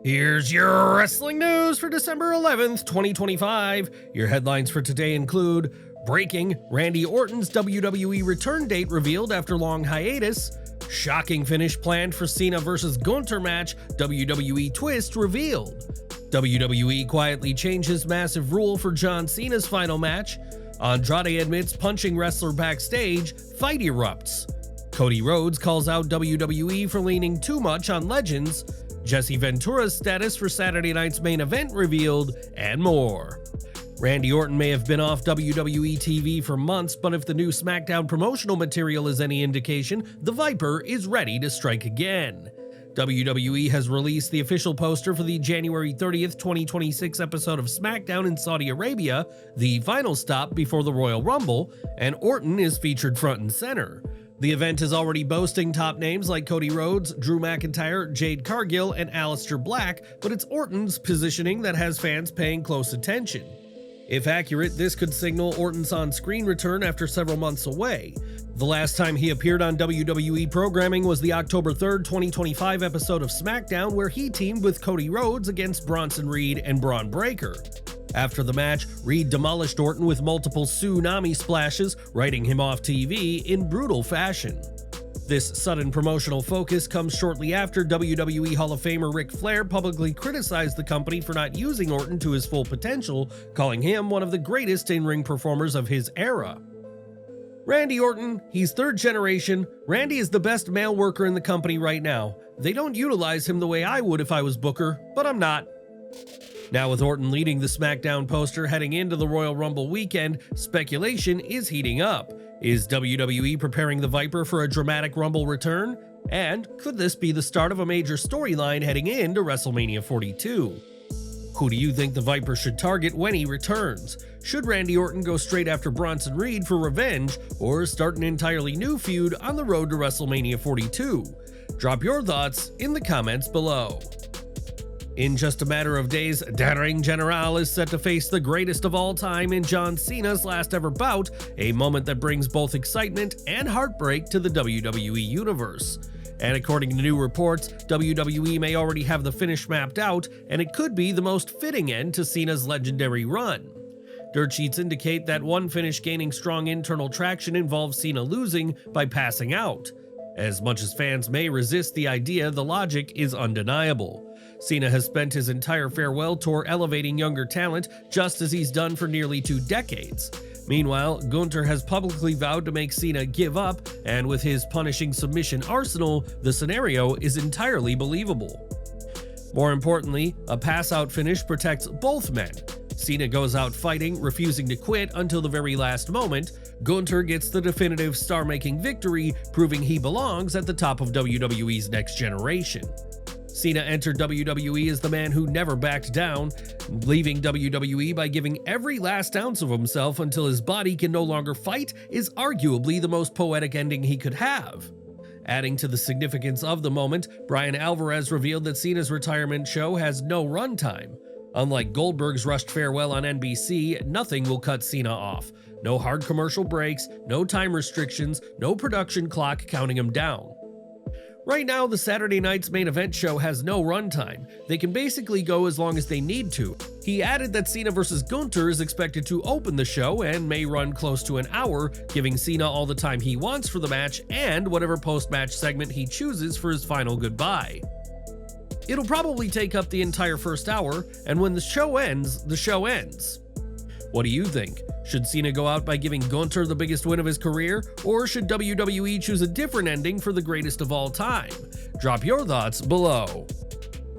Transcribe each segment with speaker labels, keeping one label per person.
Speaker 1: Here's your wrestling news for December 11th, 2025. Your headlines for today include: breaking, Randy Orton's WWE return date revealed after long hiatus; shocking finish planned for Cena vs. Gunther match, WWE twist revealed; WWE quietly changes massive rule for John Cena's final match; Andrade admits punching wrestler backstage, fight erupts; Cody Rhodes calls out WWE for leaning too much on legends; Jesse Ventura's status for Saturday night's main event revealed, and more. Randy Orton may have been off WWE TV for months, but if the new SmackDown promotional material is any indication, the Viper is ready to strike again. WWE has released the official poster for the January 30th, 2026 episode of SmackDown in Saudi Arabia, the final stop before the Royal Rumble, and Orton is featured front and center. The event is already boasting top names like Cody Rhodes, Drew McIntyre, Jade Cargill, and Aleister Black, but it's Orton's positioning that has fans paying close attention. If accurate, this could signal Orton's on-screen return after several months away. The last time he appeared on WWE programming was the October 3rd, 2025 episode of SmackDown, where he teamed with Cody Rhodes against Bronson Reed and Braun Breaker. After the match, Reed demolished Orton with multiple tsunami splashes, writing him off TV in brutal fashion. This sudden promotional focus comes shortly after WWE Hall of Famer Ric Flair publicly criticized the company for not using Orton to his full potential, calling him one of the greatest in-ring performers of his era. Randy Orton, he's third generation. Randy is the best male worker in the company right now. They don't utilize him the way I would if I was Booker, but I'm not. Now with Orton leading the SmackDown poster heading into the Royal Rumble weekend, speculation is heating up. Is WWE preparing the Viper for a dramatic Rumble return? And could this be the start of a major storyline heading into WrestleMania 42? Who do you think the Viper should target when he returns? Should Randy Orton go straight after Bronson Reed for revenge, or start an entirely new feud on the road to WrestleMania 42? Drop your thoughts in the comments below. In just a matter of days, Der Ring General is set to face the greatest of all time in John Cena's last ever bout, a moment that brings both excitement and heartbreak to the WWE Universe. And according to new reports, WWE may already have the finish mapped out, and it could be the most fitting end to Cena's legendary run. Dirt sheets indicate that one finish gaining strong internal traction involves Cena losing by passing out. As much as fans may resist the idea, the logic is undeniable. Cena has spent his entire farewell tour elevating younger talent, just as he's done for nearly 2 decades. Meanwhile, Gunther has publicly vowed to make Cena give up, and with his punishing submission arsenal, the scenario is entirely believable. More importantly, a pass-out finish protects both men. Cena goes out fighting, refusing to quit until the very last moment. Gunther gets the definitive star-making victory, proving he belongs at the top of WWE's next generation. Cena entered WWE as the man who never backed down, leaving WWE by giving every last ounce of himself until his body can no longer fight is arguably the most poetic ending he could have. Adding to the significance of the moment, Bryan Alvarez revealed that Cena's retirement show has no runtime. Unlike Goldberg's rushed farewell on NBC, nothing will cut Cena off. No hard commercial breaks, no time restrictions, no production clock counting him down. Right now, the Saturday night's main event show has no runtime. They can basically go as long as they need to. He added that Cena vs. Gunther is expected to open the show and may run close to an hour, giving Cena all the time he wants for the match and whatever post-match segment he chooses for his final goodbye. It'll probably take up the entire first hour, and when the show ends, the show ends. What do you think? Should Cena go out by giving Gunther the biggest win of his career, or should WWE choose a different ending for the greatest of all time? Drop your thoughts below.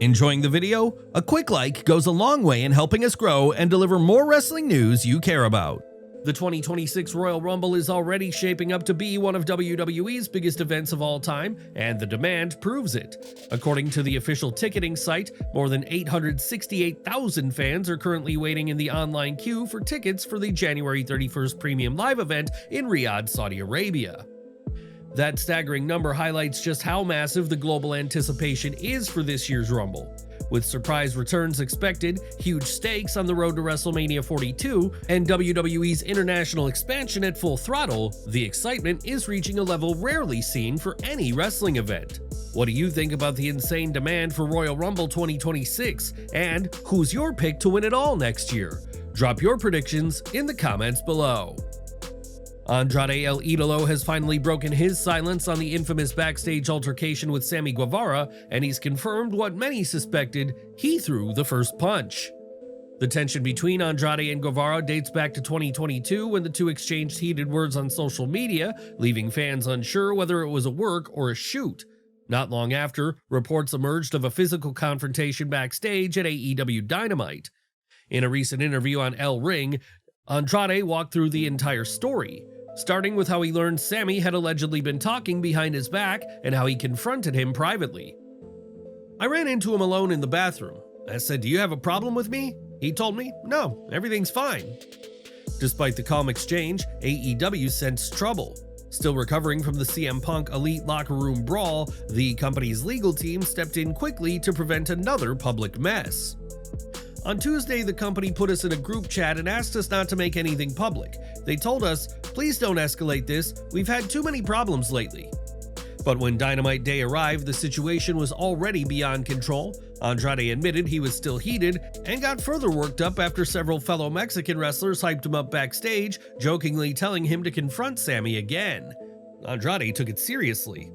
Speaker 1: Enjoying the video? A quick like goes a long way in helping us grow and deliver more wrestling news you care about. The 2026 Royal Rumble is already shaping up to be one of WWE's biggest events of all time, and the demand proves it. According to the official ticketing site, more than 868,000 fans are currently waiting in the online queue for tickets for the January 31st premium live event in Riyadh, Saudi Arabia. That staggering number highlights just how massive the global anticipation is for this year's Rumble. With surprise returns expected, huge stakes on the road to WrestleMania 42, and WWE's international expansion at full throttle, the excitement is reaching a level rarely seen for any wrestling event. What do you think about the insane demand for Royal Rumble 2026? And who's your pick to win it all next year? Drop your predictions in the comments below. Andrade El Idolo has finally broken his silence on the infamous backstage altercation with Sammy Guevara, and he's confirmed what many suspected: he threw the first punch. The tension between Andrade and Guevara dates back to 2022 when the two exchanged heated words on social media, leaving fans unsure whether it was a work or a shoot. Not long after, reports emerged of a physical confrontation backstage at AEW Dynamite. In a recent interview on El Ring, Andrade walked through the entire story, starting with how he learned Sammy had allegedly been talking behind his back and how he confronted him privately. "I ran into him alone in the bathroom. I said, 'Do you have a problem with me?' He told me, 'No, everything's fine.'" Despite the calm exchange, AEW sensed trouble. Still recovering from the CM Punk Elite locker room brawl, the company's legal team stepped in quickly to prevent another public mess. "On Tuesday, the company put us in a group chat and asked us not to make anything public. They told us, 'Please don't escalate this, we've had too many problems lately.' But when Dynamite Day arrived, the situation was already beyond control. Andrade admitted he was still heated and got further worked up after several fellow Mexican wrestlers hyped him up backstage, jokingly telling him to confront Sammy again. Andrade took it seriously.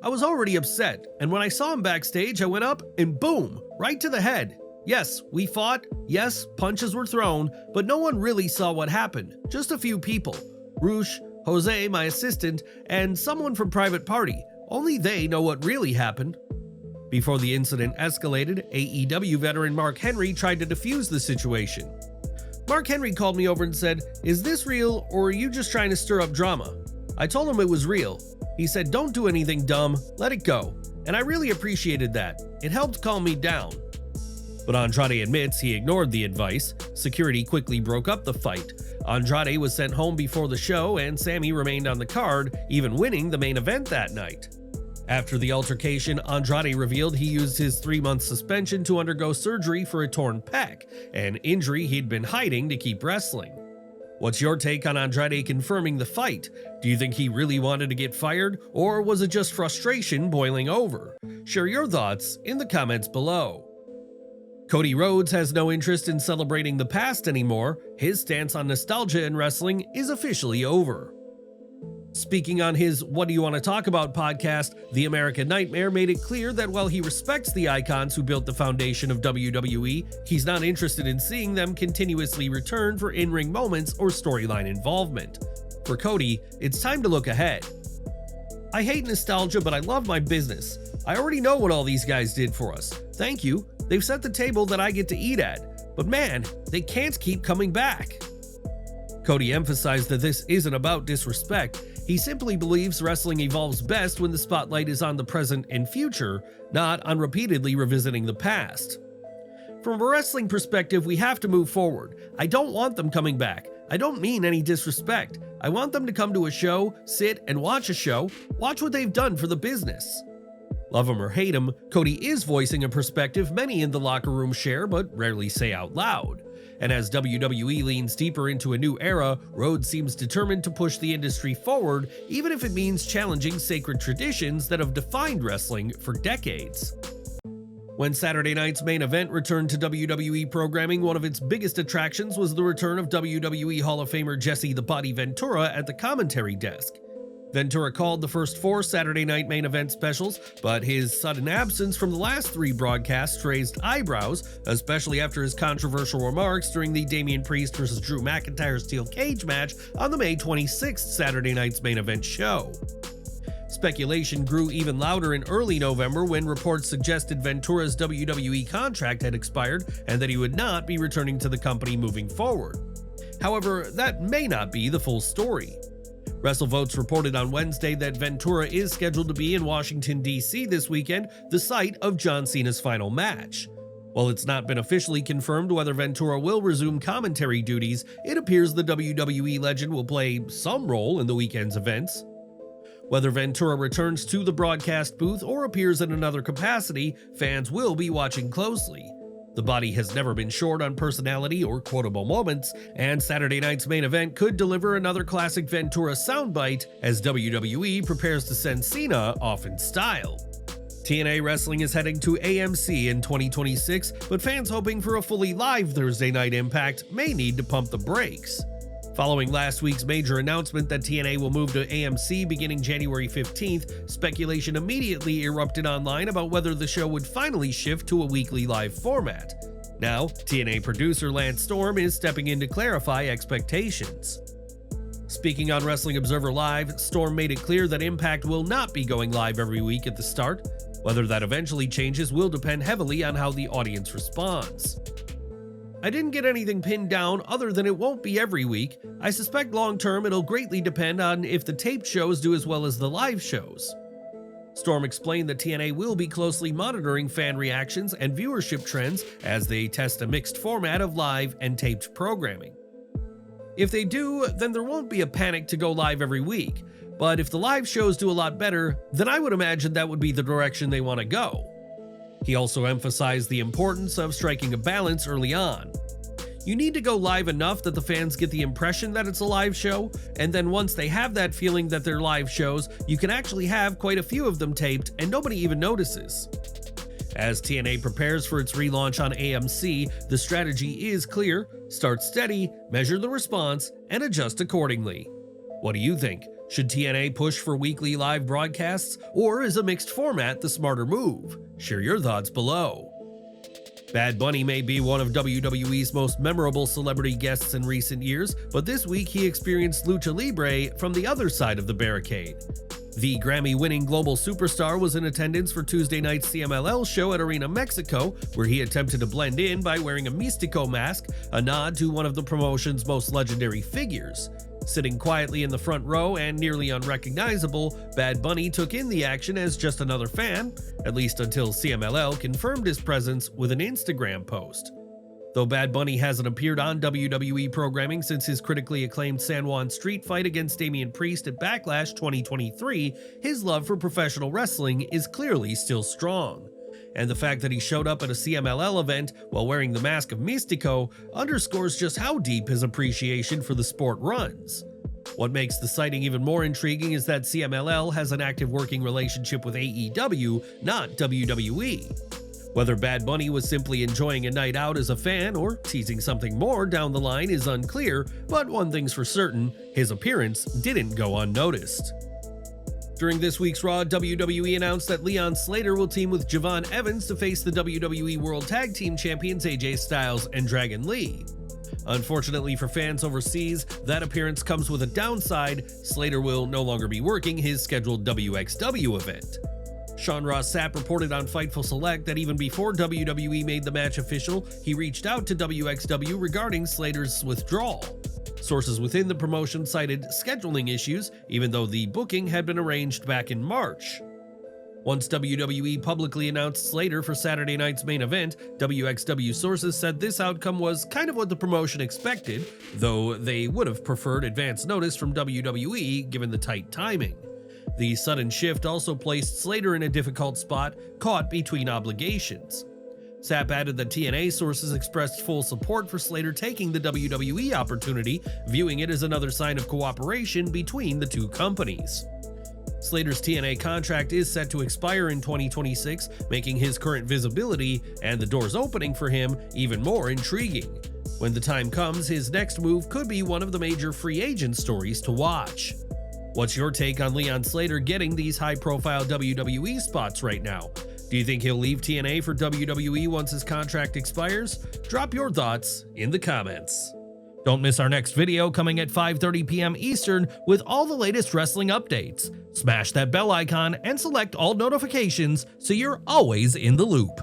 Speaker 1: "I was already upset, and when I saw him backstage, I went up and boom, right to the head. Yes, we fought, yes, punches were thrown, but no one really saw what happened, just a few people. Roosh, Jose, my assistant, and someone from Private Party. Only they know what really happened." Before the incident escalated, AEW veteran Mark Henry tried to defuse the situation. "Mark Henry called me over and said, 'Is this real, or are you just trying to stir up drama?' I told him it was real. He said, 'Don't do anything dumb, let it go.' And I really appreciated that. It helped calm me down." But Andrade admits he ignored the advice. Security quickly broke up the fight. Andrade was sent home before the show, and Sammy remained on the card, even winning the main event that night. After the altercation, Andrade revealed he used his 3-month suspension to undergo surgery for a torn pec, an injury he'd been hiding to keep wrestling. What's your take on Andrade confirming the fight? Do you think he really wanted to get fired, or was it just frustration boiling over? Share your thoughts in the comments below. Cody Rhodes has no interest in celebrating the past anymore. His stance on nostalgia in wrestling is officially over. Speaking on his What Do You Want to Talk About podcast, The American Nightmare made it clear that while he respects the icons who built the foundation of WWE, he's not interested in seeing them continuously return for in-ring moments or storyline involvement. For Cody, it's time to look ahead. "I hate nostalgia, but I love my business. I already know what all these guys did for us. Thank you. They've set the table that I get to eat at. But man, they can't keep coming back." Cody emphasized that this isn't about disrespect. He simply believes wrestling evolves best when the spotlight is on the present and future, not on repeatedly revisiting the past. "From a wrestling perspective, we have to move forward. I don't want them coming back. I don't mean any disrespect. I want them to come to a show, sit and watch a show, watch what they've done for the business." Love him or hate him, Cody is voicing a perspective many in the locker room share but rarely say out loud. And as WWE leans deeper into a new era, Rhodes seems determined to push the industry forward, even if it means challenging sacred traditions that have defined wrestling for decades. When Saturday night's main event returned to WWE programming, one of its biggest attractions was the return of WWE Hall of Famer Jesse the Body Ventura at the commentary desk. Ventura called the first 4 Saturday night main event specials, but his sudden absence from the last 3 broadcasts raised eyebrows, especially after his controversial remarks during the Damian Priest vs. Drew McIntyre steel cage match on the May 26th Saturday night's main event show. Speculation grew even louder in early November when reports suggested Ventura's WWE contract had expired and that he would not be returning to the company moving forward. However, that may not be the full story. WrestleVotes reported on Wednesday that Ventura is scheduled to be in Washington, D.C. this weekend, the site of John Cena's final match. While it's not been officially confirmed whether Ventura will resume commentary duties, it appears the WWE legend will play some role in the weekend's events. Whether Ventura returns to the broadcast booth or appears in another capacity, fans will be watching closely. The Body has never been short on personality or quotable moments, and Saturday night's main event could deliver another classic Ventura soundbite as WWE prepares to send Cena off in style. TNA Wrestling is heading to AMC in 2026, but fans hoping for a fully live Thursday Night Impact may need to pump the brakes. Following last week's major announcement that TNA will move to AMC beginning January 15th, speculation immediately erupted online about whether the show would finally shift to a weekly live format. Now, TNA producer Lance Storm is stepping in to clarify expectations. Speaking on Wrestling Observer Live, Storm made it clear that Impact will not be going live every week at the start. Whether that eventually changes will depend heavily on how the audience responds. I didn't get anything pinned down other than it won't be every week. I suspect long term it'll greatly depend on if the taped shows do as well as the live shows. Storm explained that TNA will be closely monitoring fan reactions and viewership trends as they test a mixed format of live and taped programming. If they do, then there won't be a panic to go live every week, but if the live shows do a lot better, then I would imagine that would be the direction they want to go. He also emphasized the importance of striking a balance early on. You need to go live enough that the fans get the impression that it's a live show, and then once they have that feeling that they're live shows, you can actually have quite a few of them taped and nobody even notices. As TNA prepares for its relaunch on AMC, the strategy is clear: start steady, measure the response, and adjust accordingly. What do you think? Should TNA push for weekly live broadcasts, or is a mixed format the smarter move? Share your thoughts below. Bad Bunny may be one of WWE's most memorable celebrity guests in recent years, but this week he experienced lucha libre from the other side of the barricade. The Grammy-winning global superstar was in attendance for Tuesday night's CMLL show at Arena Mexico, where he attempted to blend in by wearing a Mistico mask, a nod to one of the promotion's most legendary figures. Sitting quietly in the front row and nearly unrecognizable, Bad Bunny took in the action as just another fan, at least until CMLL confirmed his presence with an Instagram post. Though Bad Bunny hasn't appeared on WWE programming since his critically acclaimed San Juan Street fight against Damian Priest at Backlash 2023, his love for professional wrestling is clearly still strong. And the fact that he showed up at a CMLL event while wearing the mask of Mistico underscores just how deep his appreciation for the sport runs. What makes the sighting even more intriguing is that CMLL has an active working relationship with AEW, not WWE. Whether Bad Bunny was simply enjoying a night out as a fan or teasing something more down the line is unclear, but one thing's for certain: his appearance didn't go unnoticed. During this week's Raw, WWE announced that Leon Slater will team with Javon Evans to face the WWE World Tag Team Champions AJ Styles and Dragon Lee. Unfortunately for fans overseas, that appearance comes with a downside: Slater will no longer be working his scheduled WXW event. Sean Ross Sapp reported on Fightful Select that even before WWE made the match official, he reached out to WXW regarding Slater's withdrawal. Sources within the promotion cited scheduling issues, even though the booking had been arranged back in March. Once WWE publicly announced Slater for Saturday night's main event, WXW sources said this outcome was kind of what the promotion expected, though they would have preferred advance notice from WWE given the tight timing. The sudden shift also placed Slater in a difficult spot, caught between obligations. Sapp added that TNA sources expressed full support for Slater taking the WWE opportunity, viewing it as another sign of cooperation between the two companies. Slater's TNA contract is set to expire in 2026, making his current visibility and the doors opening for him even more intriguing. When the time comes, his next move could be one of the major free agent stories to watch. What's your take on Leon Slater getting these high-profile WWE spots right now? Do you think he'll leave TNA for WWE once his contract expires? Drop your thoughts in the comments. Don't miss our next video coming at 5:30 p.m. Eastern with all the latest wrestling updates. Smash that bell icon and select all notifications so you're always in the loop.